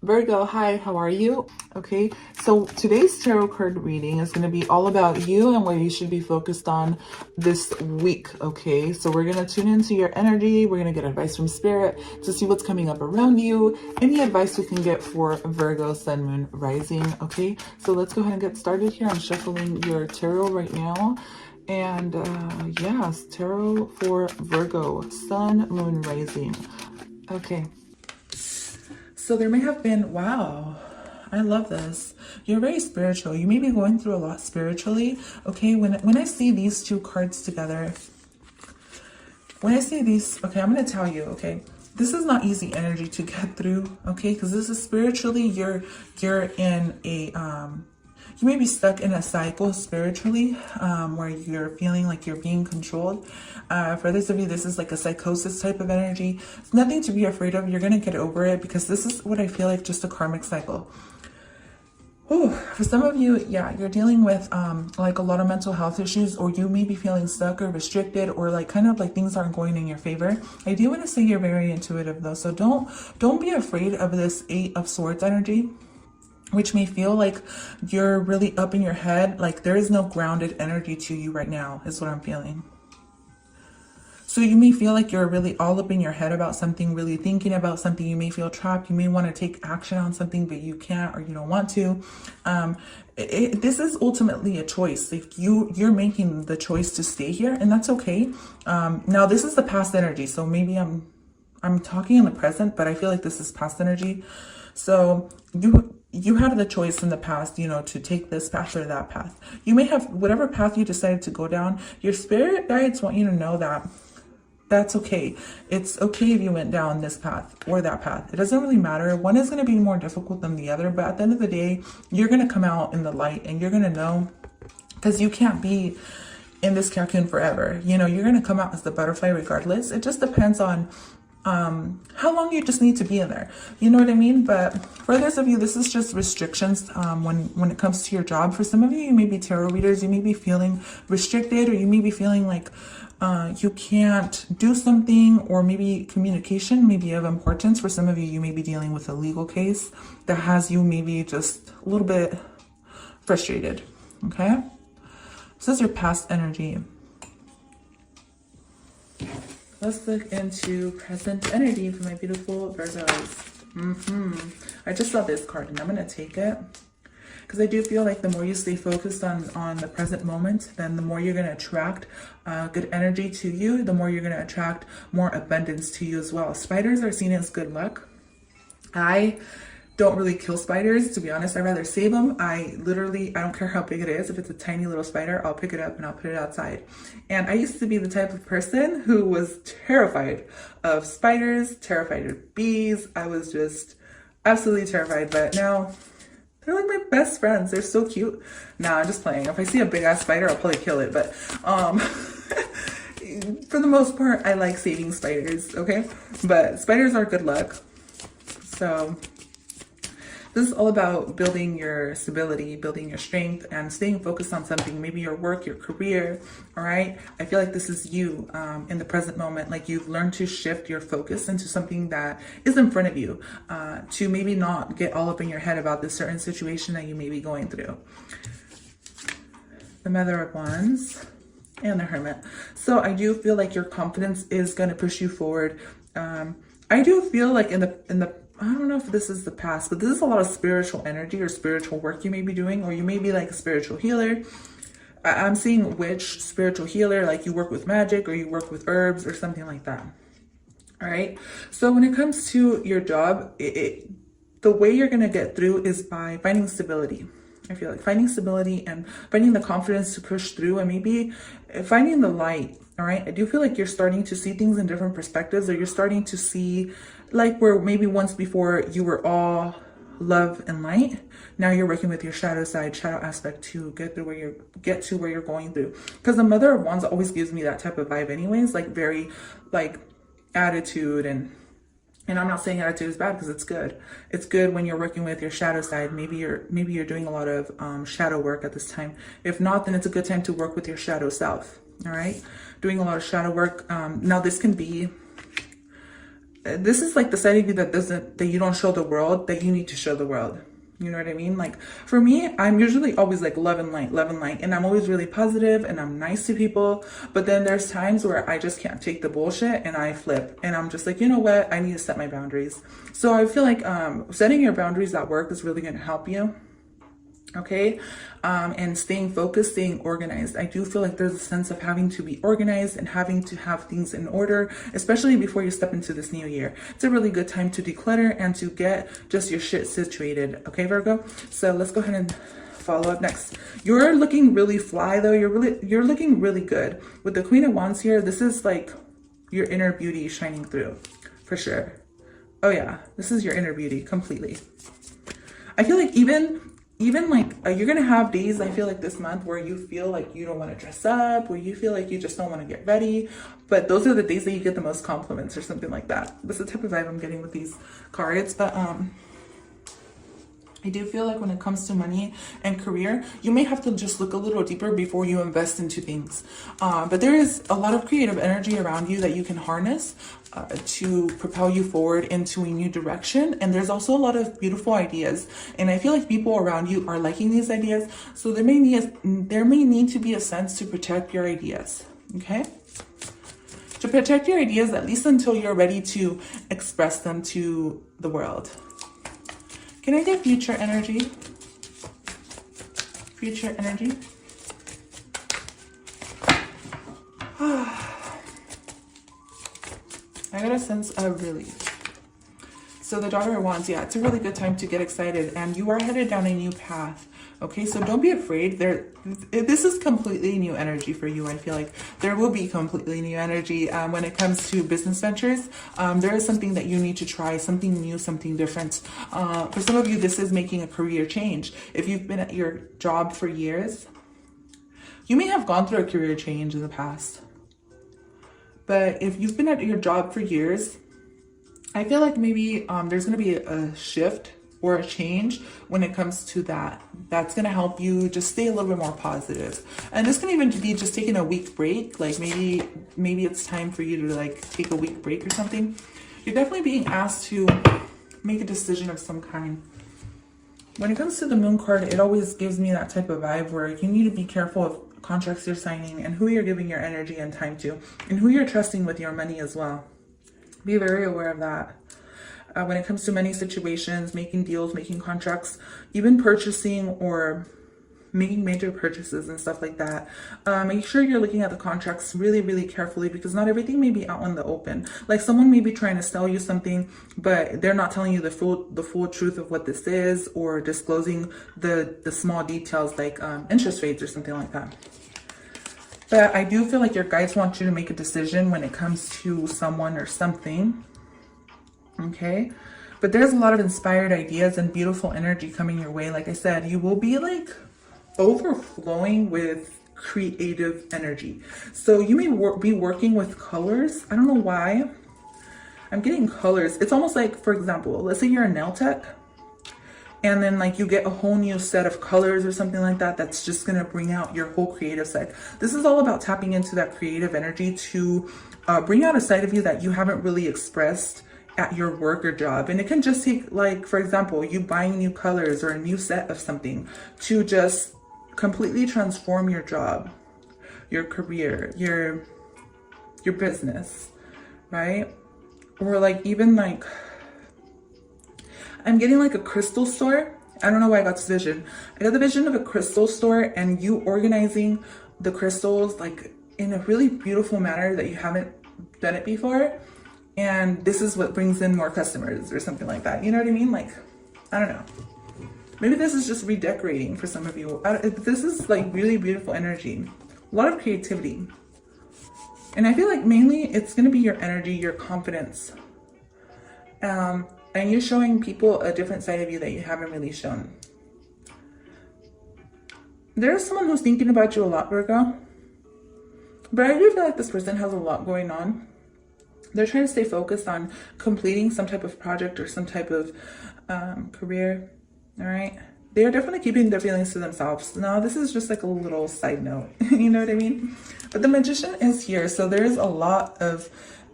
Virgo, hi, how are you? Okay, so today's tarot card reading is going to be all about you and what you should be focused on this week. Okay, so we're going to tune into your energy. We're going to get advice from spirit to see what's coming up around you, any advice we can get for Virgo, Sun, Moon, Rising. Okay, so let's go ahead and get started here. I'm shuffling your tarot right now. And yes, tarot for Virgo, Sun, Moon, Rising. Okay. So there may have been, wow, I love this. You're very spiritual. You may be going through a lot spiritually. Okay, when I see these two cards together, when I see these, okay, I'm going to tell you, okay, this is not easy energy to get through, okay, because this is spiritually, you're in a, you may be stuck in a cycle spiritually where you're feeling like you're being controlled. For others of you, this is like a psychosis type of energy. It's nothing to be afraid of. You're going to get over it because this is what I feel like, just a karmic cycle. Oh, for some of you, yeah, you're dealing with like a lot of mental health issues, or you may be feeling stuck or restricted, or like kind of like things aren't going in your favor. I do want to say you're very intuitive though, so don't be afraid of this Eight of Swords energy, which may feel like you're really up in your head. Like there is no grounded energy to you right now, is what I'm feeling. So you may feel like you're really all up in your head about something, really thinking about something. You may feel trapped. You may want to take action on something, but you can't, or you don't want to. This is ultimately a choice. Like you're making the choice to stay here, and that's okay. Now this is the past energy, so maybe I'm talking in the present, but I feel like this is past energy. So you had the choice in the past, you know, to take this path or that path. You may have whatever path you decided to go down. Your spirit guides want you to know that that's okay. It's okay if you went down this path or that path. It doesn't really matter. One is going to be more difficult than the other, but at the end of the day, you're going to come out in the light, and you're going to know, because you can't be in this cocoon forever. You know, you're going to come out as the butterfly regardless. It just depends on how long you just need to be in there. You know what I mean? But for others of you, this is just restrictions when it comes to your job. For some of you, you may be tarot readers. You may be feeling restricted, or you may be feeling like you can't do something, or maybe communication may be of importance. For some of you, you may be dealing with a legal case that has you maybe just a little bit frustrated. Okay? This is your past energy. Let's look into present energy for my beautiful Virgos. I just saw this card, and I'm going to take it because I do feel like the more you stay focused on the present moment, then the more you're going to attract good energy to you, the more you're going to attract more abundance to you as well. Spiders are seen as good luck. I don't really kill spiders, to be honest. I'd rather save them. I don't care how big it is. If it's a tiny little spider, I'll pick it up and I'll put it outside. And I used to be the type of person who was terrified of spiders, terrified of bees. I was just absolutely terrified. But now they're like my best friends. They're so cute. Nah, I'm just playing. If I see a big ass spider, I'll probably kill it. But for the most part, I like saving spiders, okay? But spiders are good luck. So this is all about building your stability, building your strength, and staying focused on something, maybe your work, your career, all right? I feel like this is you in the present moment. Like you've learned to shift your focus into something that is in front of you, to maybe not get all up in your head about this certain situation that you may be going through. The Mother of Wands and the Hermit. So I do feel like your confidence is going to push you forward. I do feel like in the I don't know if this is the past, but this is a lot of spiritual energy or spiritual work you may be doing, or you may be like a spiritual healer. I'm seeing witch, spiritual healer, like you work with magic or you work with herbs or something like that. All right. So when it comes to your job, the way you're going to get through is by finding stability. I feel like finding stability and finding the confidence to push through, and maybe finding the light. All right. I do feel like you're starting to see things in different perspectives, or you're starting to see like where maybe once before you were all love and light. Now you're working with your shadow side, shadow aspect to get to where you're going through. Because the Mother of Wands always gives me that type of vibe anyways, like very like attitude, and I'm not saying attitude is bad, because it's good. It's good when you're working with your shadow side. Maybe you're doing a lot of shadow work at this time. If not, then it's a good time to work with your shadow self. All right, doing a lot of shadow work. Now this can be this is like the side of you that you don't show the world, that you need to show the world. You know what I mean? Like for me, I'm usually always like love and light, and I'm always really positive and I'm nice to people. But then there's times where I just can't take the bullshit and I flip, and I'm just like, you know what? I need to set my boundaries. So I feel like setting your boundaries at work is really going to help you. Okay. And staying focused, staying organized. I do feel like there's a sense of having to be organized and having to have things in order, especially before you step into this new year. It's a really good time to declutter and to get just your shit situated. Okay, Virgo? So let's go ahead and follow up next. You're looking really fly though. You're looking really good. With the Queen of Wands here, this is like your inner beauty shining through for sure. Oh yeah, this is your inner beauty completely. I feel like even like you're gonna have days, I feel like this month, where you feel like you don't want to dress up, where you feel like you just don't want to get ready, but those are the days that you get the most compliments or something like that. That's the type of vibe I'm getting with these cards. But I do feel like when it comes to money and career, you may have to just look a little deeper before you invest into things. But there is a lot of creative energy around you that you can harness to propel you forward into a new direction. And there's also a lot of beautiful ideas. And I feel like people around you are liking these ideas. So there may need to be a sense to protect your ideas. Okay? To protect your ideas, at least until you're ready to express them to the world. Can I get future energy? Future energy. I got a sense of relief. So the Daughter of Wands, yeah, it's a really good time to get excited, and you are headed down a new path. Okay, so don't be afraid. This is completely new energy for you. I feel like there will be completely new energy when it comes to business ventures. There is something that you need to try, something new, something different. For some of you, this is making a career change. If you've been at your job for years, you may have gone through a career change in the past. But if you've been at your job for years, I feel like maybe there's going to be a shift or a change when it comes to that. That's going to help you just stay a little bit more positive. And this can even be just taking a week break. Like maybe it's time for you to like take a week break or something. You're definitely being asked to make a decision of some kind. When it comes to the Moon card, it always gives me that type of vibe where you need to be careful of contracts you're signing and who you're giving your energy and time to, and who you're trusting with your money as well. Be very aware of that. When it comes to money situations, making deals, making contracts, even purchasing or making major purchases and stuff like that, make sure you're looking at the contracts really, really carefully, because not everything may be out in the open. Like someone may be trying to sell you something, but they're not telling you the full truth of what this is, or disclosing the small details like interest rates or something like that. But I do feel like your guides want you to make a decision when it comes to someone or something. Okay, but there's a lot of inspired ideas and beautiful energy coming your way. Like I said, you will be like overflowing with creative energy. So you may be working with colors. I don't know why I'm getting colors. It's almost like, for example, let's say you're a nail tech, and then like you get a whole new set of colors or something like that. That's just going to bring out your whole creative side. This is all about tapping into that creative energy to bring out a side of you that you haven't really expressed at your work or job. And it can just take, like, for example, you buying new colors or a new set of something to just completely transform your job, your career, your business, right? Or like even like, I'm getting like a crystal store. I don't know why I got this vision. I got the vision of a crystal store and you organizing the crystals like in a really beautiful manner that you haven't done it before. And this is what brings in more customers or something like that. You know what I mean? Like, I don't know. Maybe this is just redecorating for some of you. This is like really beautiful energy. A lot of creativity. And I feel like mainly it's going to be your energy, your confidence. And you're showing people a different side of you that you haven't really shown. There's someone who's thinking about you a lot, Virgo. But I do feel like this person has a lot going on. They're trying to stay focused on completing some type of project or some type of career. All right. They are definitely keeping their feelings to themselves. Now, this is just like a little side note. You know what I mean? But the Magician is here. So there is a lot of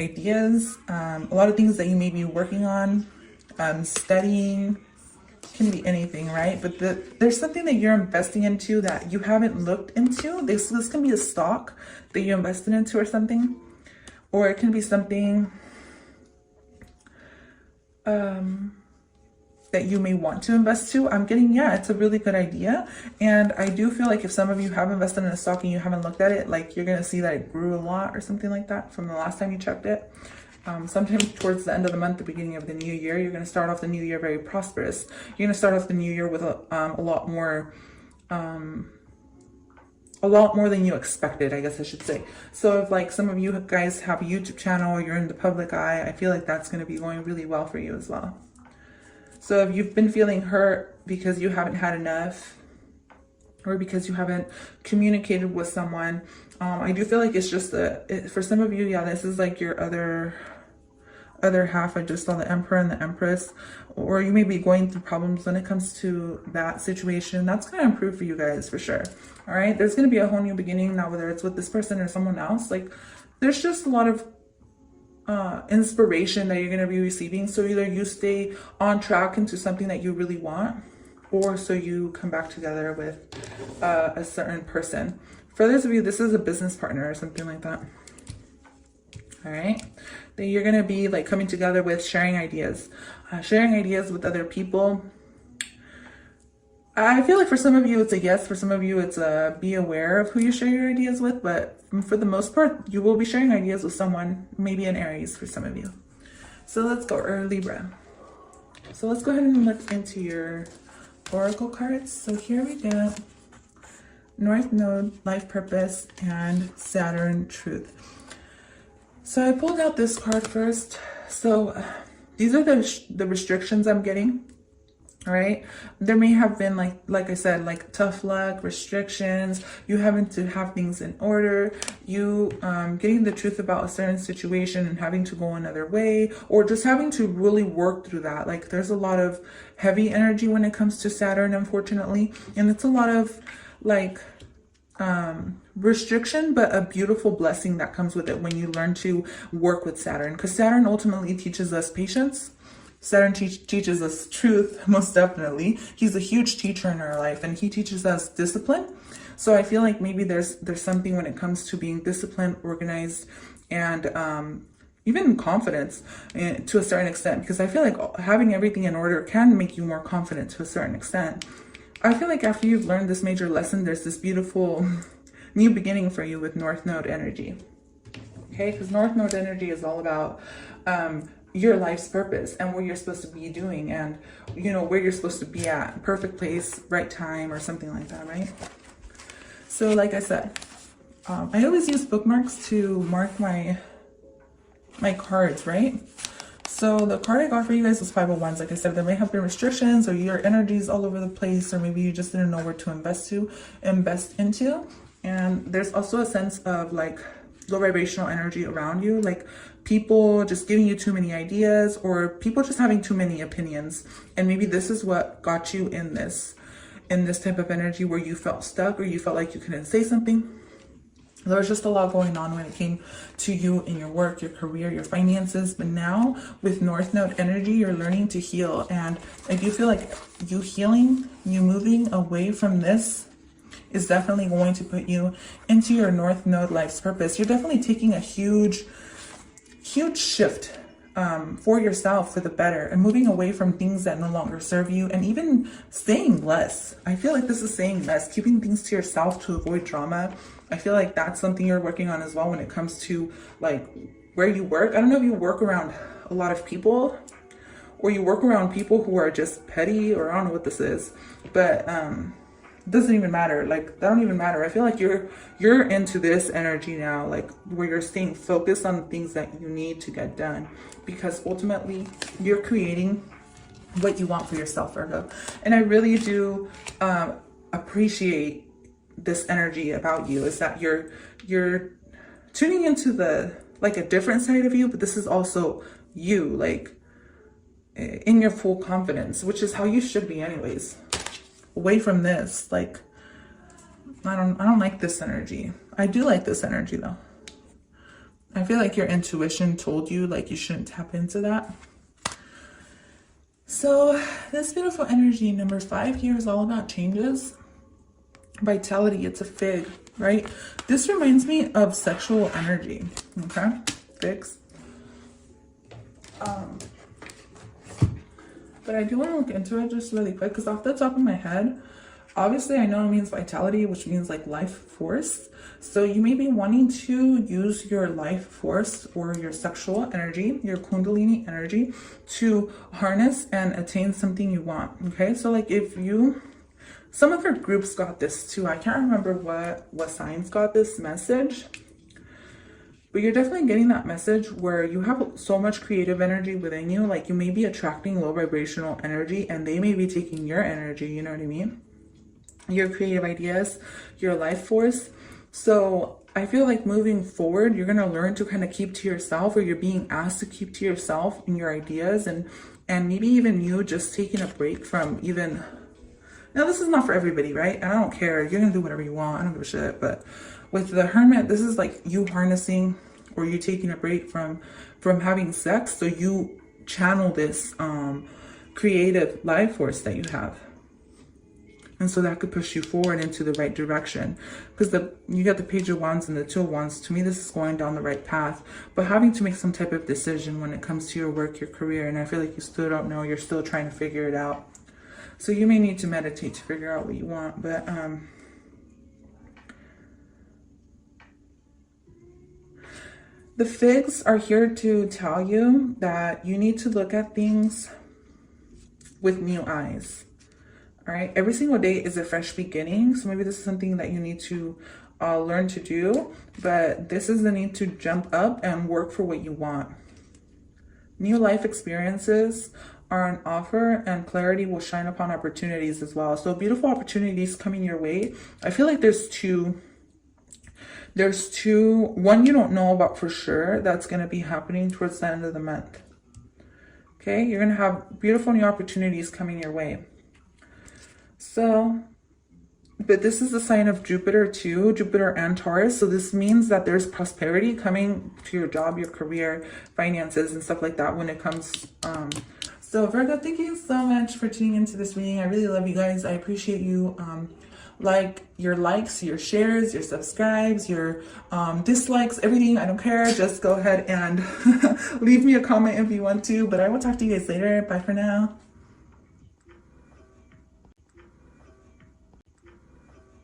ideas, a lot of things that you may be working on, studying, can be anything, right? But there's something that you're investing into that you haven't looked into. This can be a stock that you invested into or something, or it can be something that you may want to invest to. I'm getting, yeah, it's a really good idea. And I do feel like if some of you have invested in a stock and you haven't looked at it, like you're going to see that it grew a lot or something like that from the last time you checked it. Sometime towards the end of the month, the beginning of the new year, you're going to start off the new year very prosperous. You're going to start off the new year with a lot more than you expected, I guess I should say. So if like some of you guys have a YouTube channel or you're in the public eye, I feel like that's going to be going really well for you as well. So if you've been feeling hurt because you haven't had enough, or because you haven't communicated with someone, I do feel like it's just for some of you, yeah, this is like your other half. I just saw the Emperor and the Empress, or you may be going through problems when it comes to that situation. That's going to improve for you guys for sure. All right, there's going to be a whole new beginning now, whether it's with this person or someone else. Like there's just a lot of inspiration that you're going to be receiving. So either you stay on track into something that you really want, or so you come back together with a certain person. For those of you, this is a business partner or something like that. All right, that you're going to be like coming together with, sharing ideas with other people. I feel like for some of you it's a yes, for some of you it's a be aware of who you share your ideas with, but for the most part you will be sharing ideas with someone, maybe an Aries for some of you. So let's go, or Libra. So let's go ahead and look into your oracle cards. So here we go, North Node, life purpose, and Saturn, truth. So I pulled out this card first. So these are the restrictions I'm getting. All right, there may have been like I said, like tough luck, restrictions, you having to have things in order, you getting the truth about a certain situation and having to go another way, or just having to really work through that. Like there's a lot of heavy energy when it comes to Saturn, unfortunately, and it's a lot of like restriction, but a beautiful blessing that comes with it when you learn to work with Saturn, because Saturn ultimately teaches us patience. Saturn teaches us truth, most definitely. He's a huge teacher in our life, and he teaches us discipline. So I feel like maybe there's something when it comes to being disciplined, organized, and even confidence to a certain extent, because I feel like having everything in order can make you more confident to a certain extent. I feel like after you've learned this major lesson, there's this beautiful new beginning for you with North Node energy. Okay, because North Node energy is all about your life's purpose and what you're supposed to be doing, and you know where you're supposed to be at, perfect place, right time, or something like that, right? So like I said, I always use bookmarks to mark my cards, right? So the card I got for you guys was 5 of Wands. Like I said, there may have been restrictions, or your energy's all over the place, or maybe you just didn't know where to invest into. And there's also a sense of like low vibrational energy around you, like people just giving you too many ideas, or people just having too many opinions. And maybe this is what got you in this type of energy where you felt stuck, or you felt like you couldn't say something. There was just a lot going on when it came to you in your work, your career, your finances. But now with North Node energy, you're learning to heal. And I do feel like you healing, you moving away from this is definitely going to put you into your North Node life's purpose. You're definitely taking a huge shift for yourself for the better, and moving away from things that no longer serve you, and even saying less. I feel like this is saying less, keeping things to yourself to avoid drama. I feel like that's something you're working on as well when it comes to like where you work. I don't know if you work around a lot of people, or you work around people who are just petty, or I don't know what this is, but it doesn't even matter. Like that don't even matter. I feel like you're into this energy now, like where you're staying focused on the things that you need to get done, because ultimately you're creating what you want for yourself, Virgo. And I really do appreciate this energy about you, is that you're tuning into the like a different side of you, but this is also you, like in your full confidence, which is how you should be anyways. Away from this, like I don't like this energy. I do like this energy though. I feel like your intuition told you like you shouldn't tap into that. So this beautiful energy, number 5 here, is all about changes. Vitality, it's a fig, right? This reminds me of sexual energy, okay? Figs. But I do want to look into it just really quick because off the top of my head, obviously I know it means vitality, which means like life force. So you may be wanting to use your life force or your sexual energy, your kundalini energy, to harness and attain something you want, okay? So like if you, some of your groups got this too. I can't remember what signs got this message. But you're definitely getting that message where you have so much creative energy within you. Like you may be attracting low vibrational energy and they may be taking your energy, you know what I mean? Your creative ideas, your life force. So I feel like moving forward, you're going to learn to kind of keep to yourself, or you're being asked to keep to yourself in your ideas, and maybe even you just taking a break from even, now this is not for everybody, right? And I don't care. You're going to do whatever you want. I don't give a shit. But with the Hermit, this is like you harnessing, or you taking a break from having sex, so you channel this creative life force that you have, and so that could push you forward into the right direction. Because you got the Page of Wands and the Two of Wands. To me, this is going down the right path, but having to make some type of decision when it comes to your work, your career, and I feel like you still don't know. You're still trying to figure it out. So you may need to meditate to figure out what you want, but the figs are here to tell you that you need to look at things with new eyes. All right. Every single day is a fresh beginning. So maybe this is something that you need to learn to do, but this is the need to jump up and work for what you want. New life experiences are on offer, and clarity will shine upon opportunities as well. So beautiful opportunities coming your way. I feel like there's two. One you don't know about for sure that's going to be happening towards the end of the month. Okay, you're going to have beautiful new opportunities coming your way. So, but this is the sign of Jupiter too, Jupiter and Taurus. So this means that there's prosperity coming to your job, your career, finances, and stuff like that when it comes. So Virgo, thank you so much for tuning into this reading. I really love you guys. I appreciate you. Like your likes, your shares, your subscribes, your dislikes, everything. I don't care. Just go ahead and leave me a comment if you want to. But I will talk to you guys later. Bye for now.